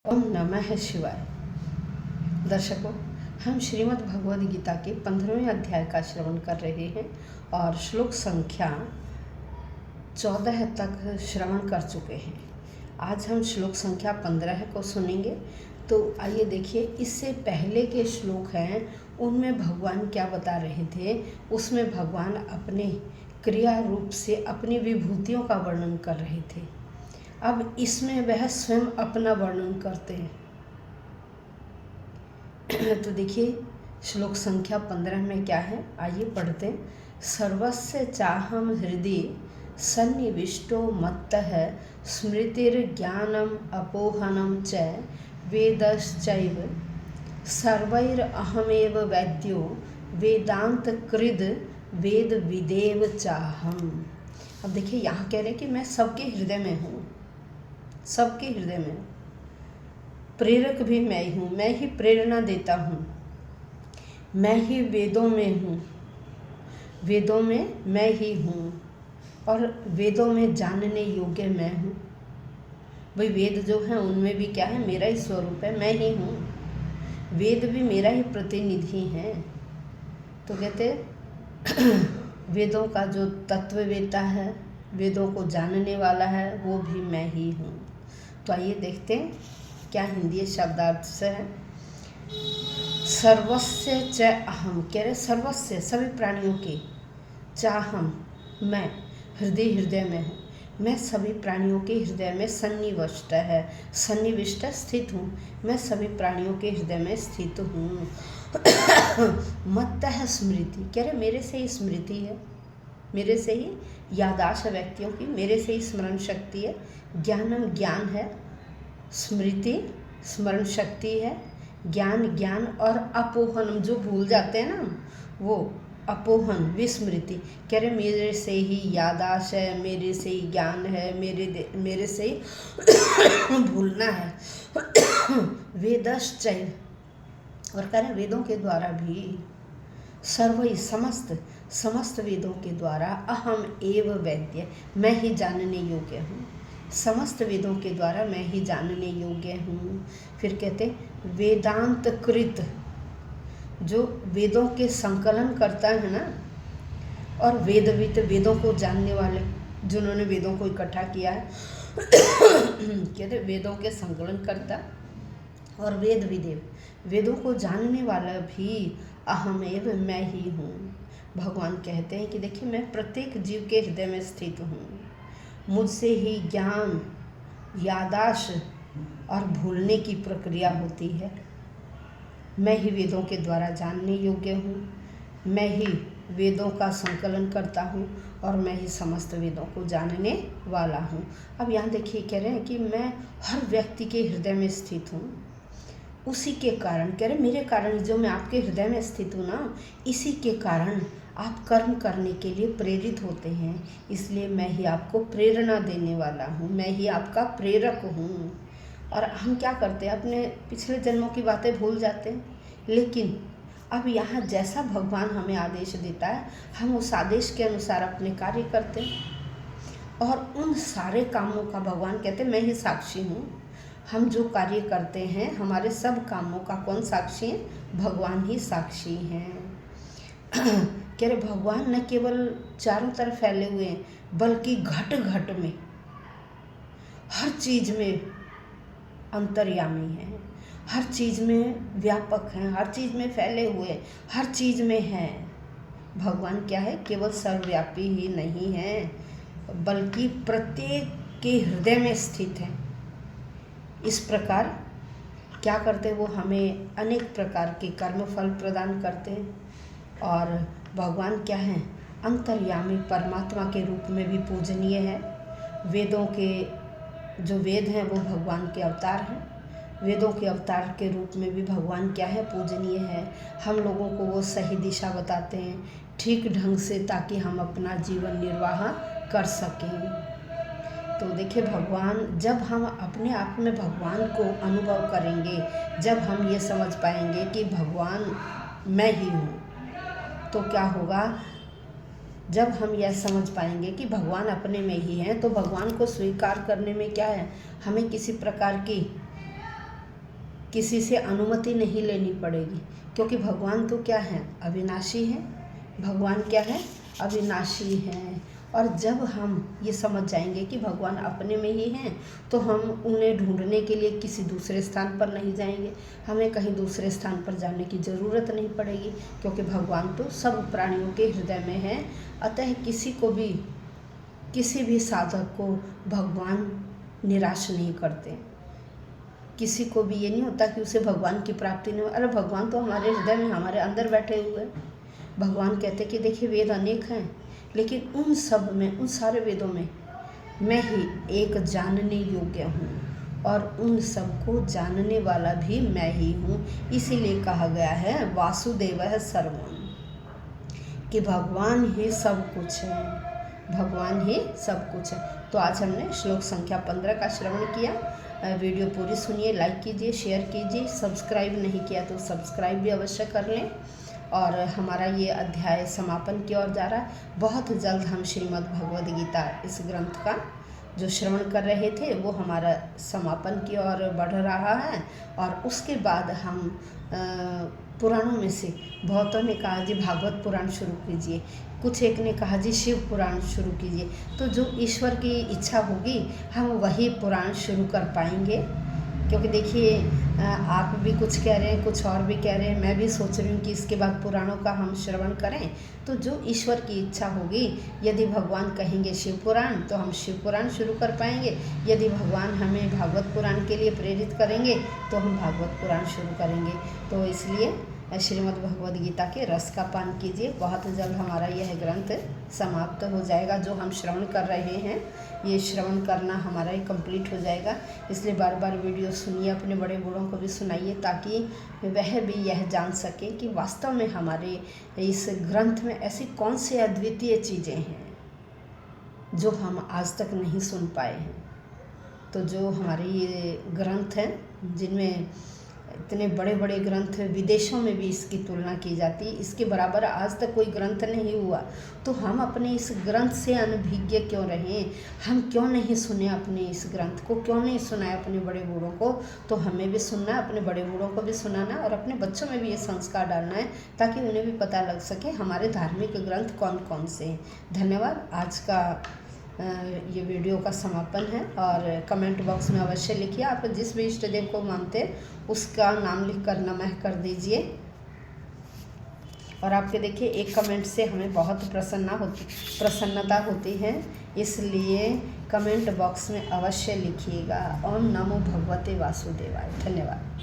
ओम नमः शिवाय। दर्शकों, हम श्रीमद् भगवद गीता के 15वें अध्याय का श्रवण कर रहे हैं और श्लोक संख्या 14 तक श्रवण कर चुके हैं। आज हम श्लोक संख्या 15 को सुनेंगे। तो आइए देखिए, इससे पहले के श्लोक हैं उनमें भगवान क्या बता रहे थे। उसमें भगवान अपने क्रिया रूप से अपनी विभूतियों का वर्णन कर रहे थे। अब इसमें वह स्वयं अपना वर्णन करते हैं। तो देखिए श्लोक संख्या 15 में क्या है, आइए पढ़ते हैं। सर्वस्य चाहम हृदय सन्निविष्टो मत्तः स्मृतिर्ज्ञानम अपोहनम च वेदश्चैव सर्वैरहमेव वैद्यो वेदांत कृद वेद विदेव चाहम। अब देखिए यहाँ कह रहे हैं कि मैं सबके हृदय में हूँ, सबके हृदय में। प्रेरक भी मैं ही हूँ, मैं ही प्रेरणा देता हूँ, मैं ही वेदों में हूँ, वेदों में मैं ही हूँ और वेदों में जानने योग्य मैं हूँ। भाई वेद जो है उनमें भी क्या है, मेरा ही स्वरूप है, मैं ही हूँ। वेद भी मेरा ही प्रतिनिधि है। तो कहते वेदों का जो तत्ववेता है, वेदों को जानने वाला है, वो भी मैं ही हूँ। तो आइए देखते हैं क्या हिंदी शब्दार्थ से है। सर्वस्य च अहम, कह रहे सर्वस्य सभी प्राणियों के, चाहम मैं हृदय में हूँ, मैं सभी प्राणियों के हृदय में सन्निविष्ट है, सन्निविष्ट स्थित हूँ, मैं सभी प्राणियों के हृदय में स्थित हूँ। मत्तः स्मृति, कह रहे मेरे से ही स्मृति है, मेरे से ही यादाश्त है व्यक्तियों की, मेरे से ही स्मरण शक्ति है। ज्ञानम ज्ञान है, स्मृति स्मरण शक्ति है, ज्ञान और अपोहनम जो भूल जाते हैं ना, वो अपोहन विस्मृति। कह रहे मेरे से ही यादाश्त है, मेरे से ही ज्ञान है, मेरे से ही भूलना है। वेदश्चैव, और कह रहे वेदों के द्वारा भी, सर्वै समस्त वेदों के द्वारा, अहम एव वैद्य, मैं ही जानने योग्य हूँ, समस्त वेदों के द्वारा मैं ही जानने योग्य हूँ। फिर कहते वेदांत कृत, जो वेदों के संकलन करता है ना, और वेदविद वेदों को जानने वाले, जिन्होंने वेदों को इकट्ठा किया है, कहते वेदों के संकलन करता और वेद विदेव वेदों को जानने वाला भी अहमेव मैं ही हूँ। भगवान कहते हैं कि देखिए मैं प्रत्येक जीव के हृदय में स्थित हूँ, मुझसे ही ज्ञान, यादाश्त और भूलने की प्रक्रिया होती है। मैं ही वेदों के द्वारा जानने योग्य हूँ, मैं ही वेदों का संकलन करता हूँ और मैं ही समस्त वेदों को जानने वाला हूँ। अब यहाँ देखिए कह रहे हैं कि मैं हर व्यक्ति के हृदय में स्थित हूँ। उसी के कारण, कह रहे मेरे कारण जो मैं आपके हृदय में स्थित हूँ ना, इसी के कारण आप कर्म करने के लिए प्रेरित होते हैं। इसलिए मैं ही आपको प्रेरणा देने वाला हूँ, मैं ही आपका प्रेरक हूँ। और हम क्या करते हैं, अपने पिछले जन्मों की बातें भूल जाते हैं। लेकिन अब यहाँ जैसा भगवान हमें आदेश देता है, हम उस आदेश के अनुसार अपने कार्य करते हैं और उन सारे कामों का भगवान कहते हैं मैं ही साक्षी हूँ। हम जो कार्य करते हैं, हमारे सब कामों का कौन साक्षी है, भगवान ही साक्षी हैं। कह रहे भगवान न केवल चारों तरफ फैले हुए हैं, बल्कि घट घट में, हर चीज में अंतर्यामी हैं, हर चीज में व्यापक हैं, हर चीज में फैले हुए, हर चीज में हैं। भगवान क्या है, केवल सर्वव्यापी ही नहीं है, बल्कि प्रत्येक के हृदय में स्थित है। इस प्रकार क्या करते हैं, वो हमें अनेक प्रकार के कर्म फल प्रदान करते हैं। और भगवान क्या हैं, अंतर्यामी परमात्मा के रूप में भी पूजनीय है। वेदों के जो वेद हैं वो भगवान के अवतार हैं, वेदों के अवतार के रूप में भी भगवान क्या है, पूजनीय है। हम लोगों को वो सही दिशा बताते हैं ठीक ढंग से, ताकि हम अपना जीवन निर्वाह कर सकें। तो देखिए भगवान, जब हम अपने आप में भगवान को अनुभव करेंगे, जब हम ये समझ पाएंगे कि भगवान मैं ही हूँ, तो क्या होगा, जब हम यह समझ पाएंगे कि भगवान अपने में ही हैं, तो भगवान को स्वीकार करने में क्या है, हमें किसी प्रकार की किसी से अनुमति नहीं लेनी पड़ेगी, क्योंकि भगवान तो क्या है, अविनाशी है। भगवान क्या है, अविनाशी है। और जब हम ये समझ जाएंगे कि भगवान अपने में ही हैं, तो हम उन्हें ढूंढने के लिए किसी दूसरे स्थान पर नहीं जाएंगे, हमें कहीं दूसरे स्थान पर जाने की ज़रूरत नहीं पड़ेगी, क्योंकि भगवान तो सब प्राणियों के हृदय में है। अतः किसी भी साधक को भगवान निराश नहीं करते। किसी को भी ये नहीं होता कि उसे भगवान की प्राप्ति नहीं हो। अरे भगवान तो हमारे हृदय में, हमारे अंदर बैठे हुए हैं। भगवान कहते कि देखिए वेद अनेक हैं, लेकिन उन सब में, उन सारे वेदों में मैं ही एक जानने योग्य हूँ, और उन सबको जानने वाला भी मैं ही हूँ। इसीलिए कहा गया है वासुदेवः सर्वम्, कि भगवान ही सब कुछ है, भगवान ही सब कुछ है। तो आज हमने श्लोक संख्या 15 का श्रवण किया। वीडियो पूरी सुनिए, लाइक कीजिए, शेयर कीजिए, सब्सक्राइब नहीं किया तो सब्सक्राइब भी अवश्य कर लें। और हमारा ये अध्याय समापन की ओर जा रहा है। बहुत जल्द हम श्रीमद् भगवद गीता इस ग्रंथ का जो श्रवण कर रहे थे वो हमारा समापन की ओर बढ़ रहा है। और उसके बाद हम पुराणों में से, बहुतों ने कहा जी भागवत पुराण शुरू कीजिए, कुछ एक ने कहा जी शिव पुराण शुरू कीजिए। तो जो ईश्वर की इच्छा होगी हम वही पुराण शुरू कर पाएंगे। क्योंकि देखिए आप भी कुछ कह रहे हैं, कुछ और भी कह रहे हैं, मैं भी सोच रही हूँ कि इसके बाद पुराणों का हम श्रवण करें। तो जो ईश्वर की इच्छा होगी, यदि भगवान कहेंगे शिव पुराण तो हम शिव पुराण शुरू कर पाएंगे, यदि भगवान हमें भागवत पुराण के लिए प्रेरित करेंगे तो हम भागवत पुराण शुरू करेंगे। तो इसलिए श्रीमद् भगवद गीता के रस का पान कीजिए। बहुत जल्द हमारा यह ग्रंथ समाप्त हो जाएगा। जो हम श्रवण कर रहे हैं ये श्रवण करना हमारा ही कंप्लीट हो जाएगा। इसलिए बार बार वीडियो सुनिए, अपने बड़े बूढ़ों को भी सुनाइए, ताकि वह भी यह जान सकें कि वास्तव में हमारे इस ग्रंथ में ऐसी कौन सी अद्वितीय चीज़ें हैं जो हम आज तक नहीं सुन पाए हैं। तो जो हमारे ये ग्रंथ हैं, जिनमें इतने बड़े बड़े ग्रंथ विदेशों में भी इसकी तुलना की जाती है, इसके बराबर आज तक कोई ग्रंथ नहीं हुआ। तो हम अपने इस ग्रंथ से अनभिज्ञ क्यों रहें? हम क्यों नहीं सुने अपने इस ग्रंथ को, क्यों नहीं सुना है अपने बड़े बूढ़ों को? तो हमें भी सुनना, अपने बड़े बूढ़ों को भी सुनाना और अपने बच्चों में भी ये संस्कार डालना है, ताकि उन्हें भी पता लग सके हमारे धार्मिक ग्रंथ कौन कौन से हैं। धन्यवाद। आज का ये वीडियो का समापन है। और कमेंट बॉक्स में अवश्य लिखिए, आप जिस भी इष्ट देव को मानते हैं उसका नाम लिखकर नमः कर दीजिए। और आपके देखिए एक कमेंट से हमें बहुत प्रसन्नता होती है, इसलिए कमेंट बॉक्स में अवश्य लिखिएगा। ओम नमो भगवते वासुदेवाय। धन्यवाद।